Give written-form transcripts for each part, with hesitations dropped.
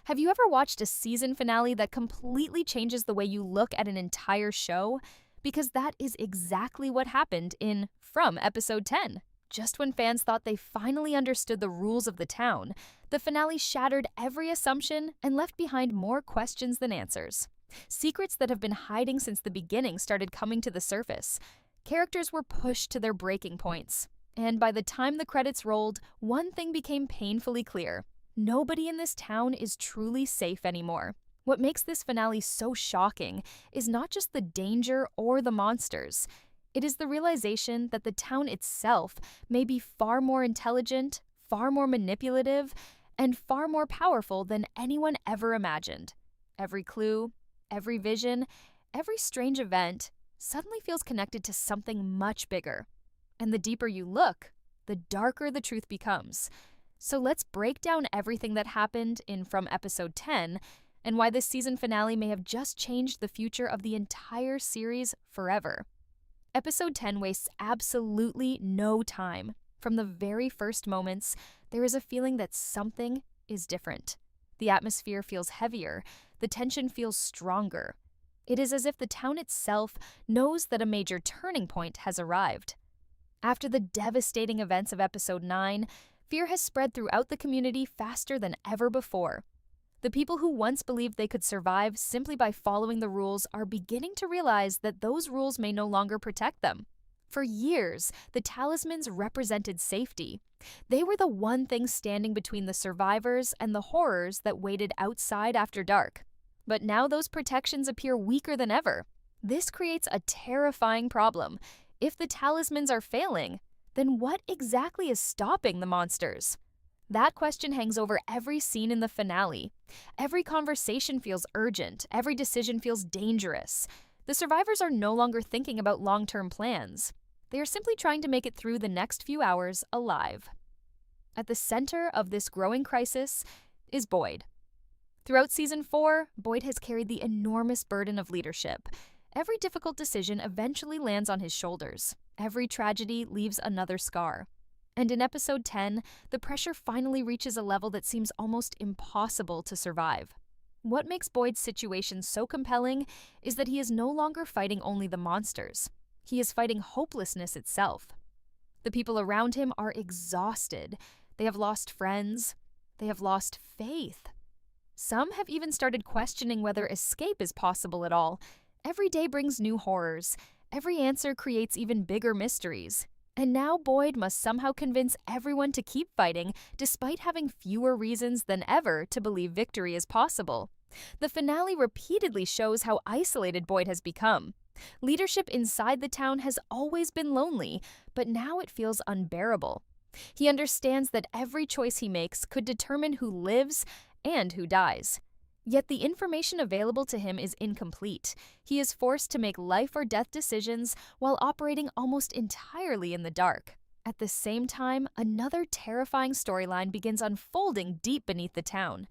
Have you ever watched a season finale that completely changes the way you look at an entire show? Because that is exactly what happened in From Episode 10. Just when fans thought they finally understood the rules of the town, the finale shattered every assumption and left behind more questions than answers. Secrets that have been hiding since the beginning started coming to the surface. Characters were pushed to their breaking points. And by the time the credits rolled, one thing became painfully clear. Nobody in this town is truly safe anymore. What makes this finale so shocking is not just the danger or the monsters. It is the realization that the town itself may be far more intelligent, far more manipulative, and far more powerful than anyone ever imagined. Every clue, every vision, every strange event suddenly feels connected to something much bigger. And the deeper you look, the darker the truth becomes. So let's break down everything that happened in From Episode 10 and why this season finale may have just changed the future of the entire series forever. Episode 10 wastes absolutely no time. From the very first moments, there is a feeling that something is different. The atmosphere feels heavier, the tension feels stronger. It is as if the town itself knows that a major turning point has arrived. After the devastating events of Episode 9, fear has spread throughout the community faster than ever before. The people who once believed they could survive simply by following the rules are beginning to realize that those rules may no longer protect them. For years, the talismans represented safety. They were the one thing standing between the survivors and the horrors that waited outside after dark. But now those protections appear weaker than ever. This creates a terrifying problem. If the talismans are failing, then what exactly is stopping the monsters? That question hangs over every scene in the finale. Every conversation feels urgent, every decision feels dangerous. The survivors are no longer thinking about long-term plans. They are simply trying to make it through the next few hours alive. At the center of this growing crisis is Boyd. Throughout Season 4, Boyd has carried the enormous burden of leadership. Every difficult decision eventually lands on his shoulders. Every tragedy leaves another scar. And in Episode 10, the pressure finally reaches a level that seems almost impossible to survive. What makes Boyd's situation so compelling is that he is no longer fighting only the monsters. He is fighting hopelessness itself. The people around him are exhausted. They have lost friends. They have lost faith. Some have even started questioning whether escape is possible at all. Every day brings new horrors. Every answer creates even bigger mysteries. And now Boyd must somehow convince everyone to keep fighting despite having fewer reasons than ever to believe victory is possible. The finale repeatedly shows how isolated Boyd has become. Leadership inside the town has always been lonely, but now it feels unbearable. He understands that every choice he makes could determine who lives and who dies. Yet the information available to him is incomplete. He is forced to make life or death decisions while operating almost entirely in the dark. At the same time, another terrifying storyline begins unfolding deep beneath the town.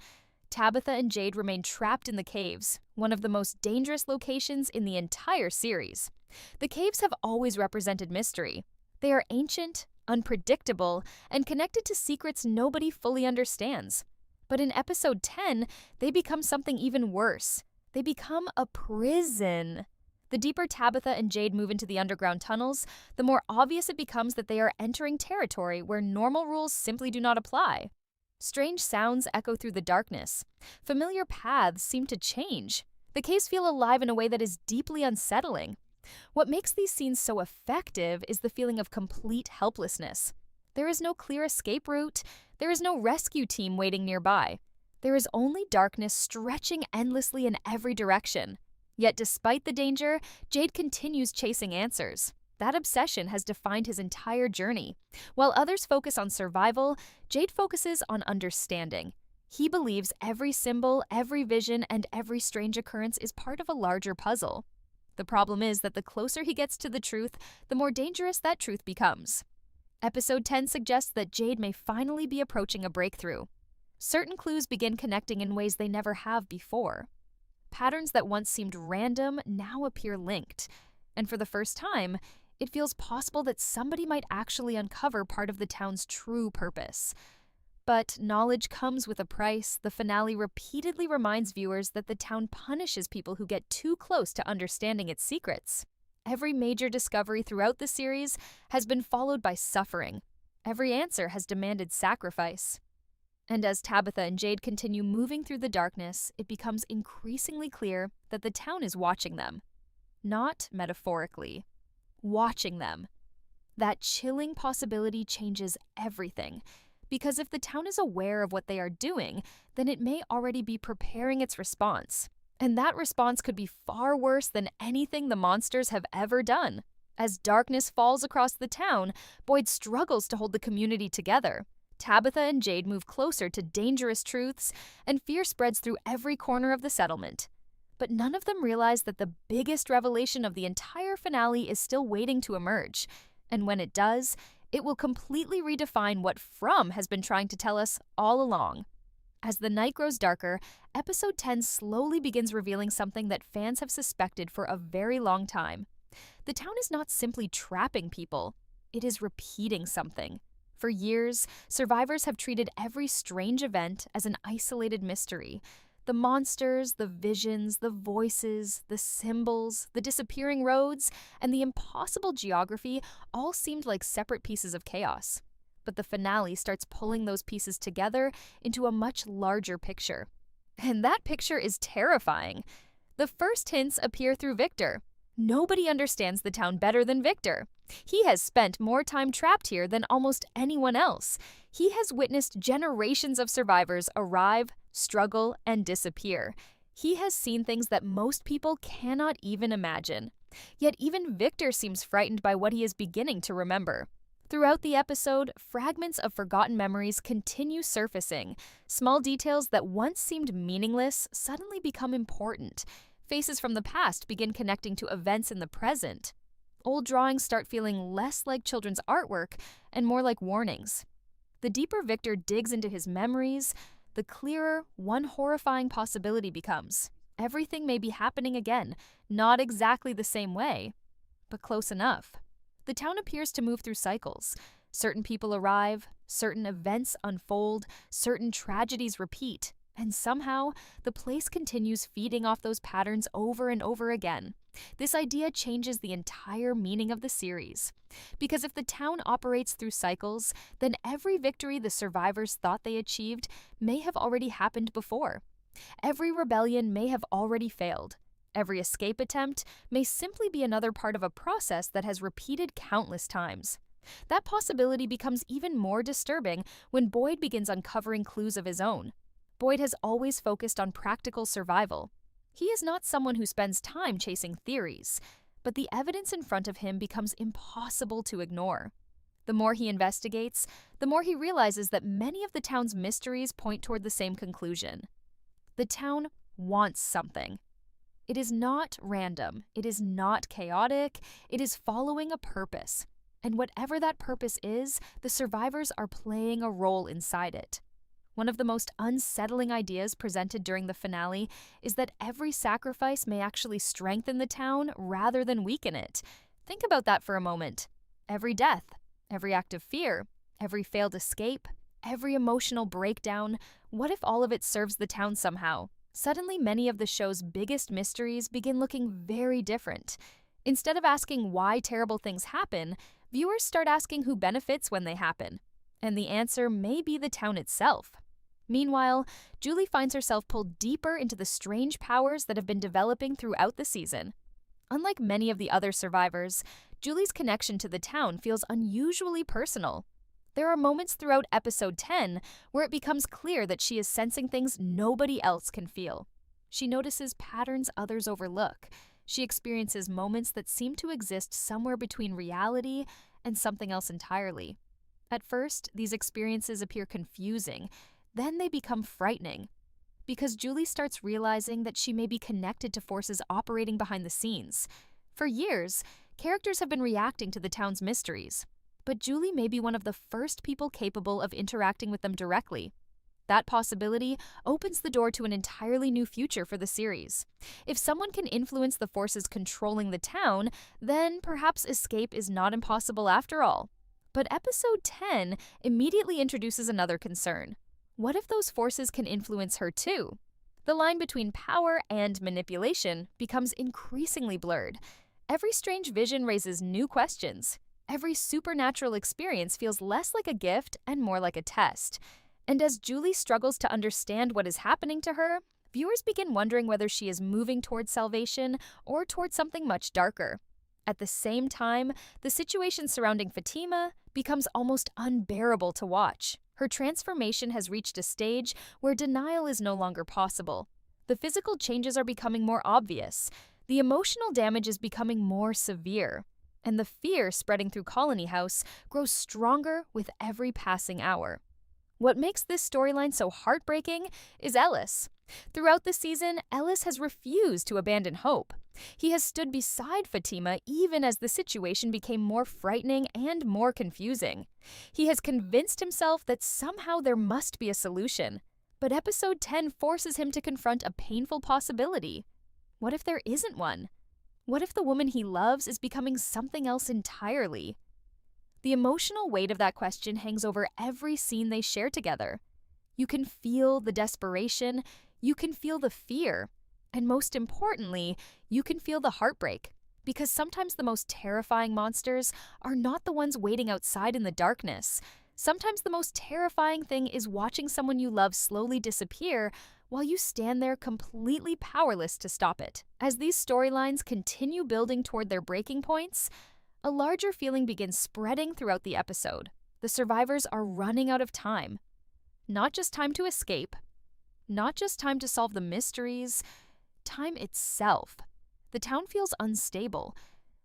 Tabitha and Jade remain trapped in the caves, one of the most dangerous locations in the entire series. The caves have always represented mystery. They are ancient, unpredictable, and connected to secrets nobody fully understands. But in Episode 10, they become something even worse. They become a prison. The deeper Tabitha and Jade move into the underground tunnels, the more obvious it becomes that they are entering territory where normal rules simply do not apply. Strange sounds echo through the darkness. Familiar paths seem to change. The caves feel alive in a way that is deeply unsettling. What makes these scenes so effective is the feeling of complete helplessness. There is no clear escape route. There is no rescue team waiting nearby. There is only darkness stretching endlessly in every direction. Yet despite the danger, Jade continues chasing answers. That obsession has defined his entire journey. While others focus on survival, Jade focuses on understanding. He believes every symbol, every vision, and every strange occurrence is part of a larger puzzle. The problem is that the closer he gets to the truth, the more dangerous that truth becomes. Episode 10 suggests that Jade may finally be approaching a breakthrough. Certain clues begin connecting in ways they never have before. Patterns that once seemed random now appear linked. And for the first time, it feels possible that somebody might actually uncover part of the town's true purpose. But knowledge comes with a price. The finale repeatedly reminds viewers that the town punishes people who get too close to understanding its secrets. Every major discovery throughout the series has been followed by suffering. Every answer has demanded sacrifice. And as Tabitha and Jade continue moving through the darkness, it becomes increasingly clear that the town is watching them. Not metaphorically. Watching them. That chilling possibility changes everything. Because if the town is aware of what they are doing, then it may already be preparing its response. And that response could be far worse than anything the monsters have ever done. As darkness falls across the town, Boyd struggles to hold the community together. Tabitha and Jade move closer to dangerous truths, and fear spreads through every corner of the settlement. But none of them realize that the biggest revelation of the entire finale is still waiting to emerge. And when it does, it will completely redefine what From has been trying to tell us all along. As the night grows darker, episode 10 slowly begins revealing something that fans have suspected for a very long time. The town is not simply trapping people, it is repeating something. For years, survivors have treated every strange event as an isolated mystery. The monsters, the visions, the voices, the symbols, the disappearing roads, and the impossible geography all seemed like separate pieces of chaos. But the finale starts pulling those pieces together into a much larger picture. And that picture is terrifying. The first hints appear through Victor. Nobody understands the town better than Victor. He has spent more time trapped here than almost anyone else. He has witnessed generations of survivors arrive, struggle, and disappear. He has seen things that most people cannot even imagine. Yet even Victor seems frightened by what he is beginning to remember. Throughout the episode, fragments of forgotten memories continue surfacing. Small details that once seemed meaningless suddenly become important. Faces from the past begin connecting to events in the present. Old drawings start feeling less like children's artwork and more like warnings. The deeper Victor digs into his memories, the clearer one horrifying possibility becomes. Everything may be happening again, not exactly the same way, but close enough. The town appears to move through cycles. Certain people arrive, certain events unfold, certain tragedies repeat, and somehow the place continues feeding off those patterns over and over again. This idea changes the entire meaning of the series. Because if the town operates through cycles, then every victory the survivors thought they achieved may have already happened before. Every rebellion may have already failed. Every escape attempt may simply be another part of a process that has repeated countless times. That possibility becomes even more disturbing when Boyd begins uncovering clues of his own. Boyd has always focused on practical survival. He is not someone who spends time chasing theories, but the evidence in front of him becomes impossible to ignore. The more he investigates, the more he realizes that many of the town's mysteries point toward the same conclusion. The town wants something. It is not random, it is not chaotic, it is following a purpose. And whatever that purpose is, the survivors are playing a role inside it. One of the most unsettling ideas presented during the finale is that every sacrifice may actually strengthen the town rather than weaken it. Think about that for a moment. Every death, every act of fear, every failed escape, every emotional breakdown, what if all of it serves the town somehow? Suddenly, many of the show's biggest mysteries begin looking very different. Instead of asking why terrible things happen, viewers start asking who benefits when they happen. And the answer may be the town itself. Meanwhile, Julie finds herself pulled deeper into the strange powers that have been developing throughout the season. Unlike many of the other survivors, Julie's connection to the town feels unusually personal. There are moments throughout episode 10 where it becomes clear that she is sensing things nobody else can feel. She notices patterns others overlook. She experiences moments that seem to exist somewhere between reality and something else entirely. At first, these experiences appear confusing. Then they become frightening, because Julie starts realizing that she may be connected to forces operating behind the scenes. For years, characters have been reacting to the town's mysteries, but Julie may be one of the first people capable of interacting with them directly. That possibility opens the door to an entirely new future for the series. If someone can influence the forces controlling the town, then perhaps escape is not impossible after all. But episode 10 immediately introduces another concern. What if those forces can influence her too? The line between power and manipulation becomes increasingly blurred. Every strange vision raises new questions. Every supernatural experience feels less like a gift and more like a test. And as Julie struggles to understand what is happening to her, viewers begin wondering whether she is moving towards salvation or towards something much darker. At the same time, the situation surrounding Fatima becomes almost unbearable to watch. Her transformation has reached a stage where denial is no longer possible. The physical changes are becoming more obvious. The emotional damage is becoming more severe. And the fear spreading through Colony House grows stronger with every passing hour. What makes this storyline so heartbreaking is Ellis. Throughout the season, Ellis has refused to abandon hope. He has stood beside Fatima even as the situation became more frightening and more confusing. He has convinced himself that somehow there must be a solution. But episode 10 forces him to confront a painful possibility. What if there isn't one? What if the woman he loves is becoming something else entirely? The emotional weight of that question hangs over every scene they share together. You can feel the desperation, you can feel the fear, and most importantly, you can feel the heartbreak. Because sometimes the most terrifying monsters are not the ones waiting outside in the darkness. Sometimes the most terrifying thing is watching someone you love slowly disappear while you stand there completely powerless to stop it. As these storylines continue building toward their breaking points, a larger feeling begins spreading throughout the episode. The survivors are running out of time. Not just time to escape, not just time to solve the mysteries, time itself. The town feels unstable.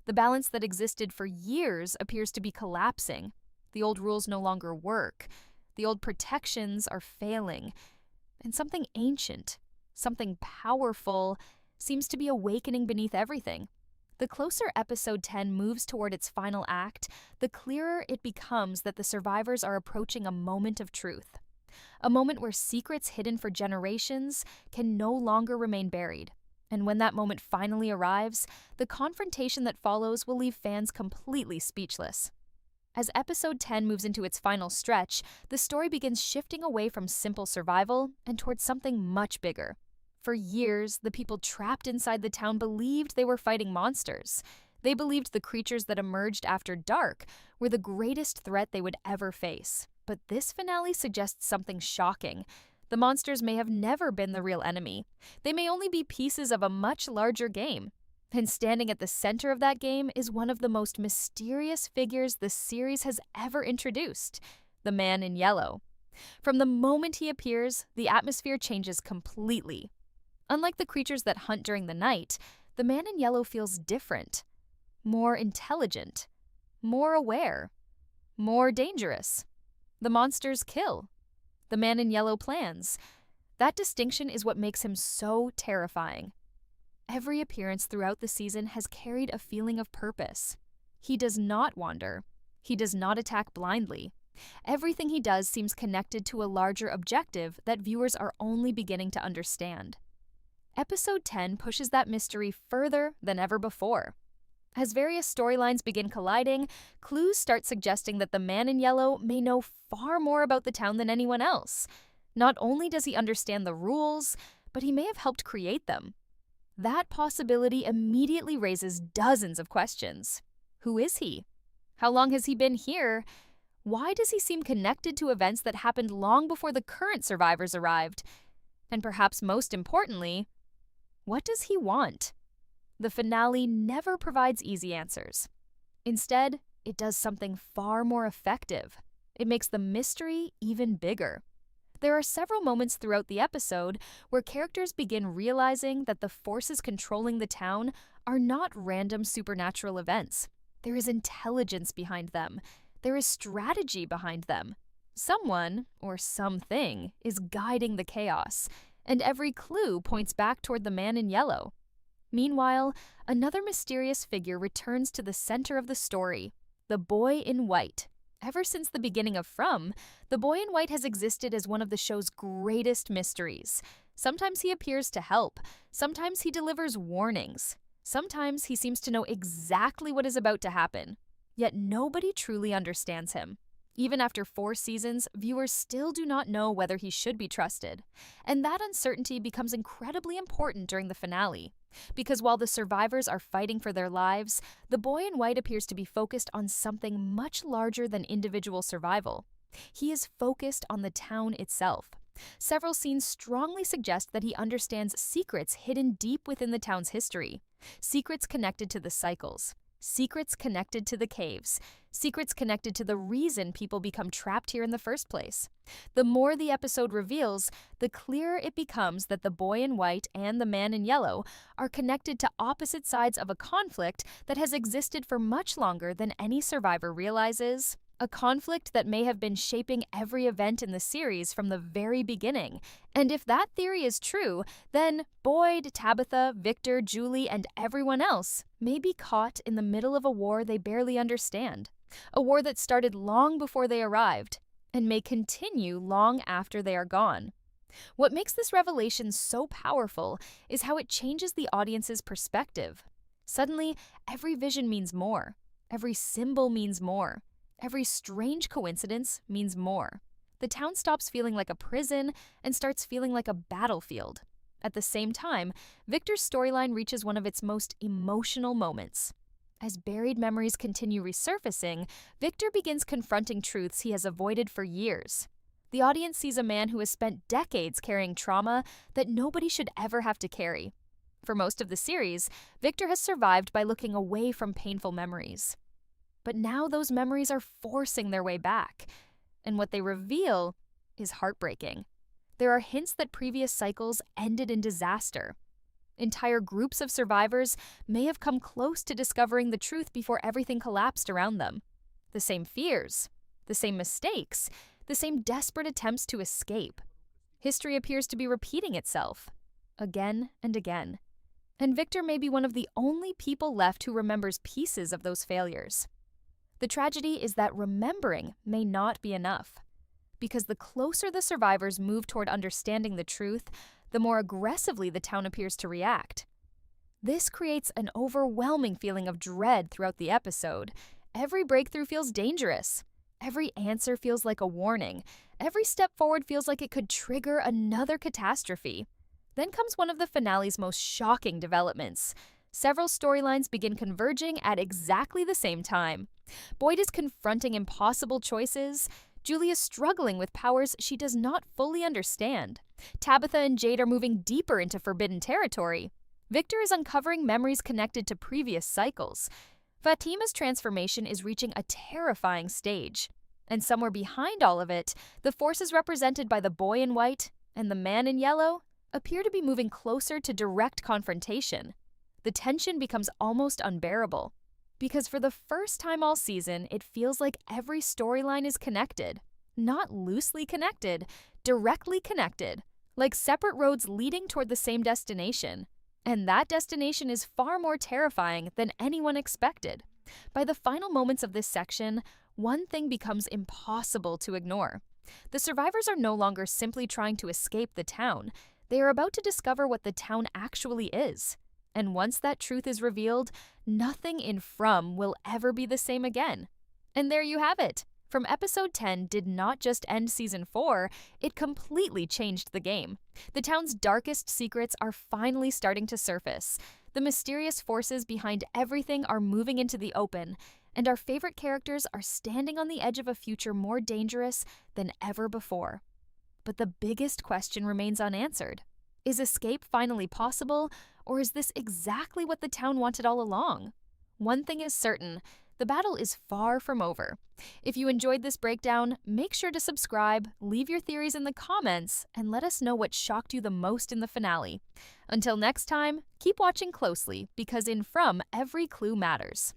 The balance that existed for years appears to be collapsing. The old rules no longer work. The old protections are failing. And something ancient, something powerful, seems to be awakening beneath everything. The closer episode 10 moves toward its final act, the clearer it becomes that the survivors are approaching a moment of truth. A moment where secrets hidden for generations can no longer remain buried. And when that moment finally arrives, the confrontation that follows will leave fans completely speechless. As episode 10 moves into its final stretch, the story begins shifting away from simple survival and towards something much bigger. For years, the people trapped inside the town believed they were fighting monsters. They believed the creatures that emerged after dark were the greatest threat they would ever face. But this finale suggests something shocking. The monsters may have never been the real enemy. They may only be pieces of a much larger game. And standing at the center of that game is one of the most mysterious figures the series has ever introduced, the Man in Yellow. From the moment he appears, the atmosphere changes completely. Unlike the creatures that hunt during the night, the Man in Yellow feels different, more intelligent, more aware, more dangerous. The monsters kill. The Man in Yellow plans. That distinction is what makes him so terrifying. Every appearance throughout the season has carried a feeling of purpose. He does not wander. He does not attack blindly. Everything he does seems connected to a larger objective that viewers are only beginning to understand. Episode 10 pushes that mystery further than ever before. As various storylines begin colliding, clues start suggesting that the Man in Yellow may know far more about the town than anyone else. Not only does he understand the rules, but he may have helped create them. That possibility immediately raises dozens of questions. Who is he? How long has he been here? Why does he seem connected to events that happened long before the current survivors arrived? And perhaps most importantly, what does he want? The finale never provides easy answers. Instead, it does something far more effective. It makes the mystery even bigger. There are several moments throughout the episode where characters begin realizing that the forces controlling the town are not random supernatural events. There is intelligence behind them. There is strategy behind them. Someone, or something, is guiding the chaos, and every clue points back toward the Man in Yellow. Meanwhile, another mysterious figure returns to the center of the story, the Boy in White. Ever since the beginning of From, the Boy in White has existed as one of the show's greatest mysteries. Sometimes he appears to help. Sometimes he delivers warnings. Sometimes he seems to know exactly what is about to happen. yet nobody truly understands him. Even after 4 seasons, viewers still do not know whether he should be trusted. And that uncertainty becomes incredibly important during the finale. Because while the survivors are fighting for their lives, the boy in white appears to be focused on something much larger than individual survival. He is focused on the town itself. Several scenes strongly suggest that he understands secrets hidden deep within the town's history. Secrets connected to the cycles. Secrets connected to the caves. Secrets connected to the reason people become trapped here in the first place. The more the episode reveals, the clearer it becomes that the boy in white and the man in yellow are connected to opposite sides of a conflict that has existed for much longer than any survivor realizes. A conflict that may have been shaping every event in the series from the very beginning. And if that theory is true, then Boyd, Tabitha, Victor, Julie, and everyone else may be caught in the middle of a war they barely understand. A war that started long before they arrived, and may continue long after they are gone. What makes this revelation so powerful is how it changes the audience's perspective. Suddenly, every vision means more. Every symbol means more. Every strange coincidence means more. The town stops feeling like a prison and starts feeling like a battlefield. At the same time, Victor's storyline reaches one of its most emotional moments. As buried memories continue resurfacing, Victor begins confronting truths he has avoided for years. The audience sees a man who has spent decades carrying trauma that nobody should ever have to carry. For most of the series, Victor has survived by looking away from painful memories. But now those memories are forcing their way back, and what they reveal is heartbreaking. There are hints that previous cycles ended in disaster. Entire groups of survivors may have come close to discovering the truth before everything collapsed around them. The same fears, the same mistakes, the same desperate attempts to escape. History appears to be repeating itself, again and again. And Victor may be one of the only people left who remembers pieces of those failures. The tragedy is that remembering may not be enough. Because the closer the survivors move toward understanding the truth, the more aggressively the town appears to react. This creates an overwhelming feeling of dread throughout the episode. Every breakthrough feels dangerous. Every answer feels like a warning. Every step forward feels like it could trigger another catastrophe. Then comes one of the finale's most shocking developments. Several storylines begin converging at exactly the same time. Boyd is confronting impossible choices. Julie is struggling with powers she does not fully understand. Tabitha and Jade are moving deeper into forbidden territory. Victor is uncovering memories connected to previous cycles. Fatima's transformation is reaching a terrifying stage. And somewhere behind all of it, the forces represented by the boy in white and the man in yellow appear to be moving closer to direct confrontation. The tension becomes almost unbearable. Because for the first time all season, it feels like every storyline is connected. Not loosely connected, directly connected. Like separate roads leading toward the same destination. And that destination is far more terrifying than anyone expected. By the final moments of this section, one thing becomes impossible to ignore. The survivors are no longer simply trying to escape the town. They are about to discover what the town actually is. And once that truth is revealed, nothing in From will ever be the same again. And there you have it. From episode 10 did not just end season 4, it completely changed the game. The town's darkest secrets are finally starting to surface. The mysterious forces behind everything are moving into the open, and our favorite characters are standing on the edge of a future more dangerous than ever before. But the biggest question remains unanswered. Is escape finally possible, or is this exactly what the town wanted all along? One thing is certain, the battle is far from over. If you enjoyed this breakdown, make sure to subscribe, leave your theories in the comments, and let us know what shocked you the most in the finale. Until next time, keep watching closely, because in From, every clue matters.